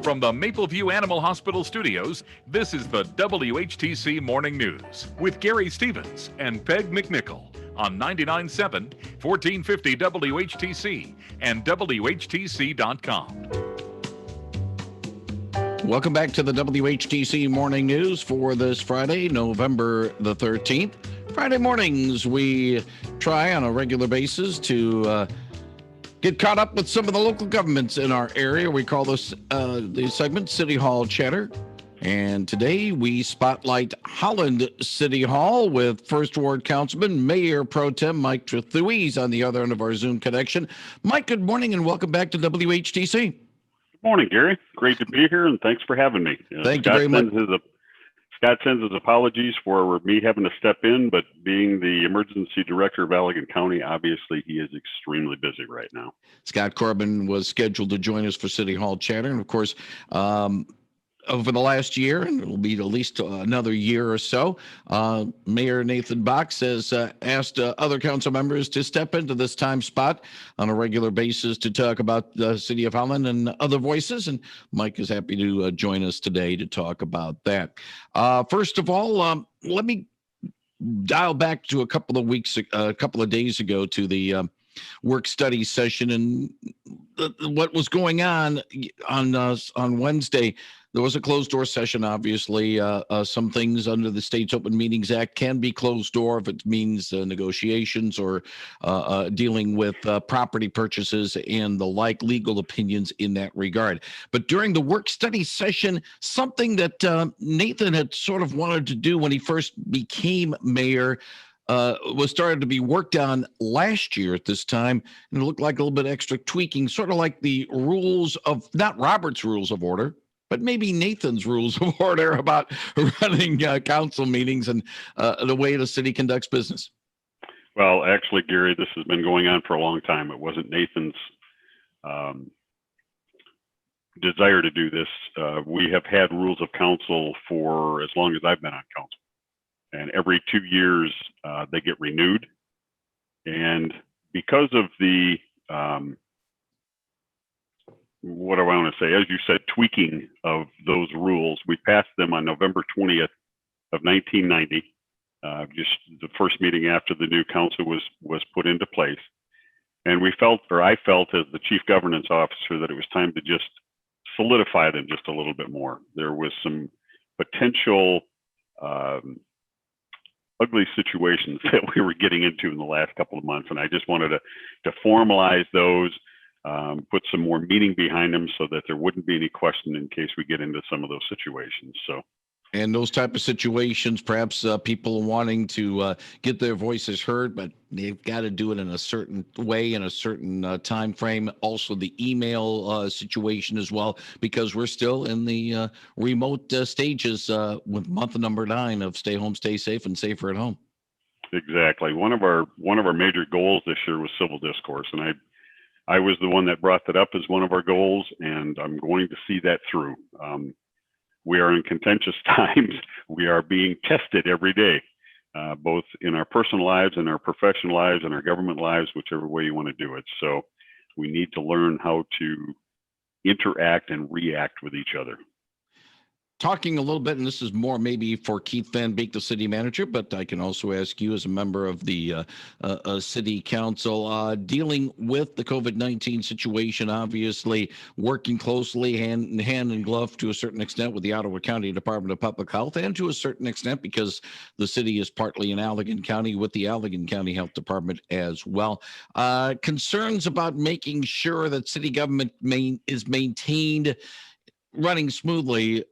From the Mapleview Animal Hospital studios, this is the WHTC Morning News with Gary Stevens and Peg McNichol on 99.7, 1450 WHTC and WHTC.com. Welcome back to the WHTC Morning News for this Friday, November the 13th. Friday mornings, we try on a regular basis to get caught up with some of the local governments in our area. We call this the segment City Hall Chatter. And today we spotlight Holland City Hall with First Ward Councilman, Mayor Pro Tem Mike Trethewey. He's on the other end of our Zoom connection. Mike, good morning and welcome back to WHTC. Good morning, Gary. Great to be here and thanks for having me. Thank you very much. Scott sends his apologies for me having to step in, but being the emergency director of Allegan County, obviously he is extremely busy right now. Scott Corbin was scheduled to join us for City Hall Chatter. And of course, over the last year, and it will be at least another year or so, Mayor Nathan Box has asked other council members to step into this time spot on a regular basis to talk about the City of Holland and other voices. And Mike is happy to join us today to talk about that. First of all, let me dial back to a couple of days ago to the work study session and what was going on Wednesday. There was a closed door session, obviously. Some things under the State's Open Meetings Act can be closed door if it means negotiations or dealing with property purchases and the like, legal opinions in that regard. But during the work study session, something that Nathan had sort of wanted to do when he first became mayor was started to be worked on last year at this time, and it looked like a little bit extra tweaking, sort of like the rules of, not Robert's Rules of Order, but maybe Nathan's Rules of Order about running council meetings and the way the city conducts business. Well, actually, Gary, this has been going on for a long time. It wasn't Nathan's desire to do this. We have had rules of council for as long as I've been on council. And every 2 years, they get renewed. And because of the what do I want to say? As you said, tweaking of those rules, we passed them on November 20th of 1990, just the first meeting after the new council was put into place. And we felt, or I felt as the chief governance officer, that it was time to just solidify them just a little bit more. There was some potential ugly situations that we were getting into in the last couple of months. And I just wanted to formalize those, put some more meaning behind them so that there wouldn't be any question in case we get into some of those situations. So, and those type of situations, perhaps people wanting to get their voices heard, but they've got to do it in a certain way, in a certain time frame. Also, the email situation as well, because we're still in the remote stages with month number 9 of stay home, stay safe, and safer at home. Exactly. One of our major goals this year was civil discourse, and I was the one that brought that up as one of our goals, and I'm going to see that through. We are in contentious times. We are being tested every day, both in our personal lives and our professional lives and our government lives, whichever way you want to do it. So we need to learn how to interact and react with each other. Talking a little bit, and this is more maybe for Keith Van Beek, the city manager, but I can also ask you as a member of the city council, dealing with the COVID-19 situation, obviously working closely hand in glove to a certain extent with the Ottawa County Department of Public Health, and to a certain extent because the city is partly in Allegan County with the Allegan County Health Department as well. Concerns about making sure that city government is maintained running smoothly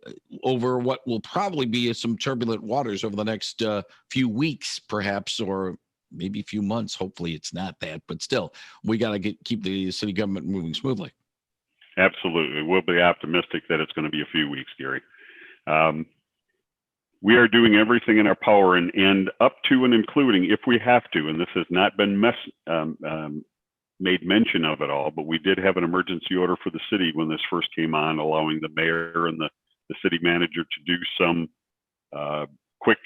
over what will probably be some turbulent waters over the next few weeks, perhaps, or maybe a few months. Hopefully it's not that, but still, we got to keep the city government moving smoothly. Absolutely. We'll be optimistic that it's going to be a few weeks, Gary. We are doing everything in our power and up to and including, if we have to, and this has not been made mention of at all, but we did have an emergency order for the city when this first came on, allowing the mayor and the city manager to do some quick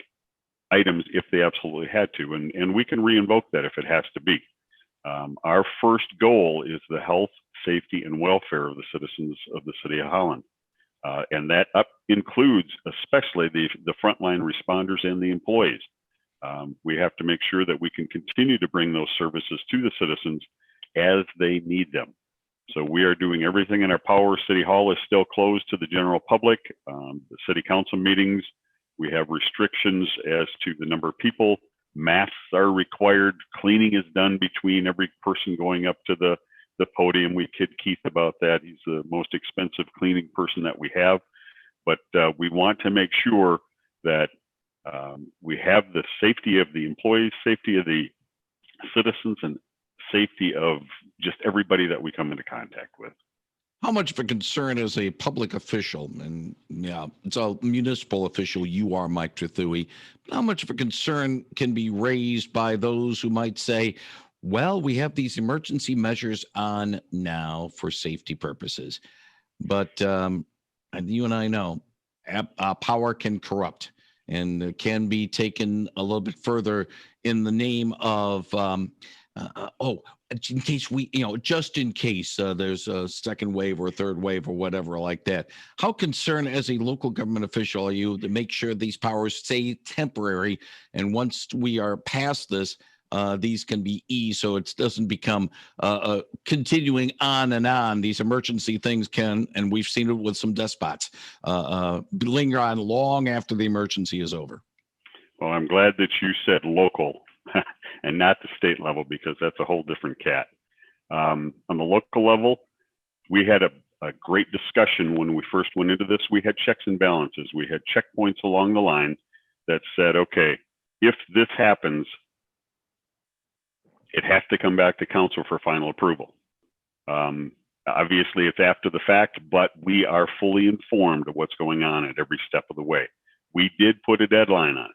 items if they absolutely had to. And we can reinvoke that if it has to be. Our first goal is the health, safety, and welfare of the citizens of the City of Holland. And that includes especially the frontline responders and the employees. We have to make sure that we can continue to bring those services to the citizens as they need them. So we are doing everything in our power. City Hall is still closed to the general public. The city council meetings, we have restrictions as to the number of people. Masks are required. Cleaning is done between every person going up to the podium. We kid Keith about that. He's the most expensive cleaning person that we have. But we want to make sure that we have the safety of the employees, safety of the citizens, and safety of just everybody that we come into contact with. How much of a concern as a public official, and it's a municipal official, you are, Mike Trethewey, how much of a concern can be raised by those who might say, well, we have these emergency measures on now for safety purposes, but you and I know power can corrupt and can be taken a little bit further in the name of, in case just in case there's a second wave or a third wave or whatever like that. How concerned as a local government official are you to make sure these powers stay temporary, and once we are past this, these can be eased so it doesn't become continuing on and on. These emergency things can, and we've seen it with some despots, linger on long after the emergency is over. Well, I'm glad that you said local and not the state level, because that's a whole different cat. On the local level, we had a great discussion when we first went into this. We had checks and balances. We had checkpoints along the line that said, okay, if this happens, it has to come back to council for final approval. Obviously, it's after the fact, but we are fully informed of what's going on at every step of the way. We did put a deadline on it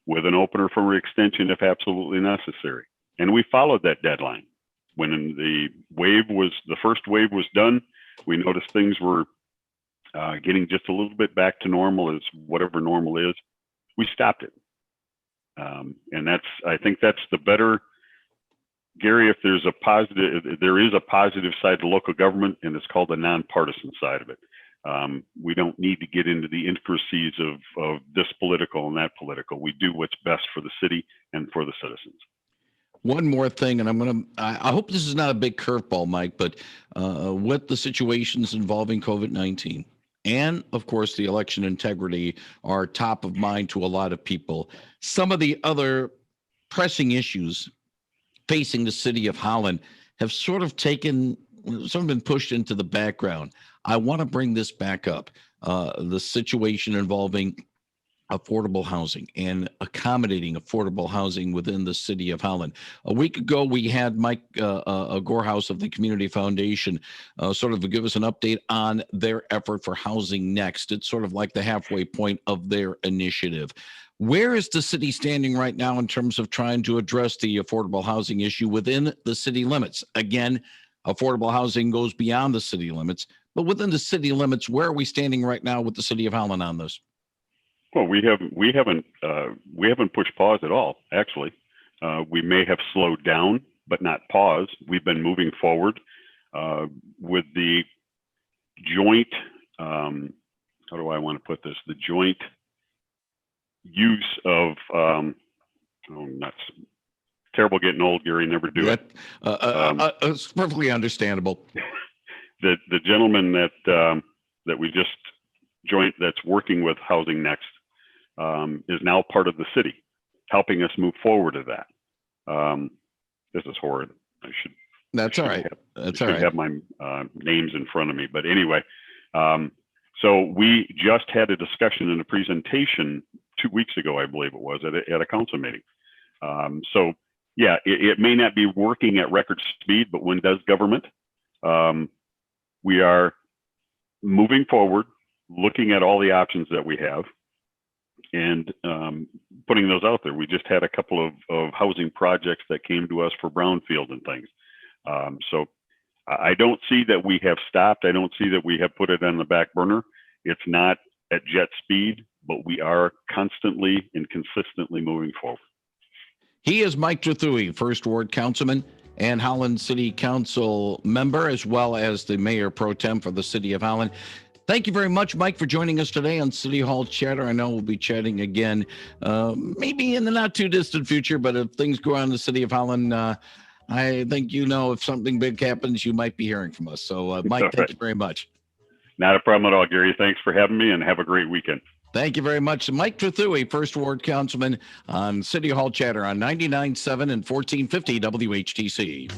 with an opener for extension if absolutely necessary. And we followed that deadline. When the first wave was done, we noticed things were getting just a little bit back to normal, as whatever normal is. We stopped it. And I think that's the better, Gary, if there is a positive side to local government, and it's called the nonpartisan side of it. We don't need to get into the intricacies of this political and that political. We do what's best for the city and for the citizens. One more thing, and I hope this is not a big curveball, Mike, but with the situations involving COVID-19 and, of course, the election integrity are top of mind to a lot of people. Some of the other pressing issues facing the city of Holland have sort of been pushed into the background. I want to bring this back up. The situation involving affordable housing and accommodating affordable housing within the city of Holland. A week ago, we had Mike Gorehouse of the Community Foundation sort of give us an update on their effort for Housing Next. It's sort of like the halfway point of their initiative. Where is the city standing right now in terms of trying to address the affordable housing issue within the city limits? Again, affordable housing goes beyond the city limits, but within the city limits, where are we standing right now with the city of Holland on this? Well, we haven't pushed pause at all. Actually, we may have slowed down, but not pause. We've been moving forward with the joint. How do I want to put this? The joint use of nuts. Terrible getting old, Gary. Never do it. It's perfectly understandable. The gentleman that we just joint that's working with Housing Next is now part of the city, helping us move forward to that. This is horrid. That's all right. That's all right. Have my names in front of me, but anyway. So we just had a discussion and a presentation 2 weeks ago, I believe it was, at a council meeting. So yeah, it may not be working at record speed, but when does government? We are moving forward, looking at all the options that we have, and putting those out there. We just had a couple of housing projects that came to us for brownfield and things. So I don't see that we have stopped. I don't see that we have put it on the back burner. It's not at jet speed, but we are constantly and consistently moving forward. He is Mike Trethewey, First Ward Councilman and Holland City Council member, as well as the Mayor Pro Tem for the City of Holland. Thank you very much, Mike, for joining us today on City Hall Chatter. I know we'll be chatting again, maybe in the not too distant future, but if things go on in the City of Holland, I think, if something big happens, you might be hearing from us. So, Mike, thank you very much. Not a problem at all, Gary. Thanks for having me, and have a great weekend. Thank you very much. Mike Trethewey, First Ward Councilman on City Hall Chatter on 99.7 and 1450 WHTC.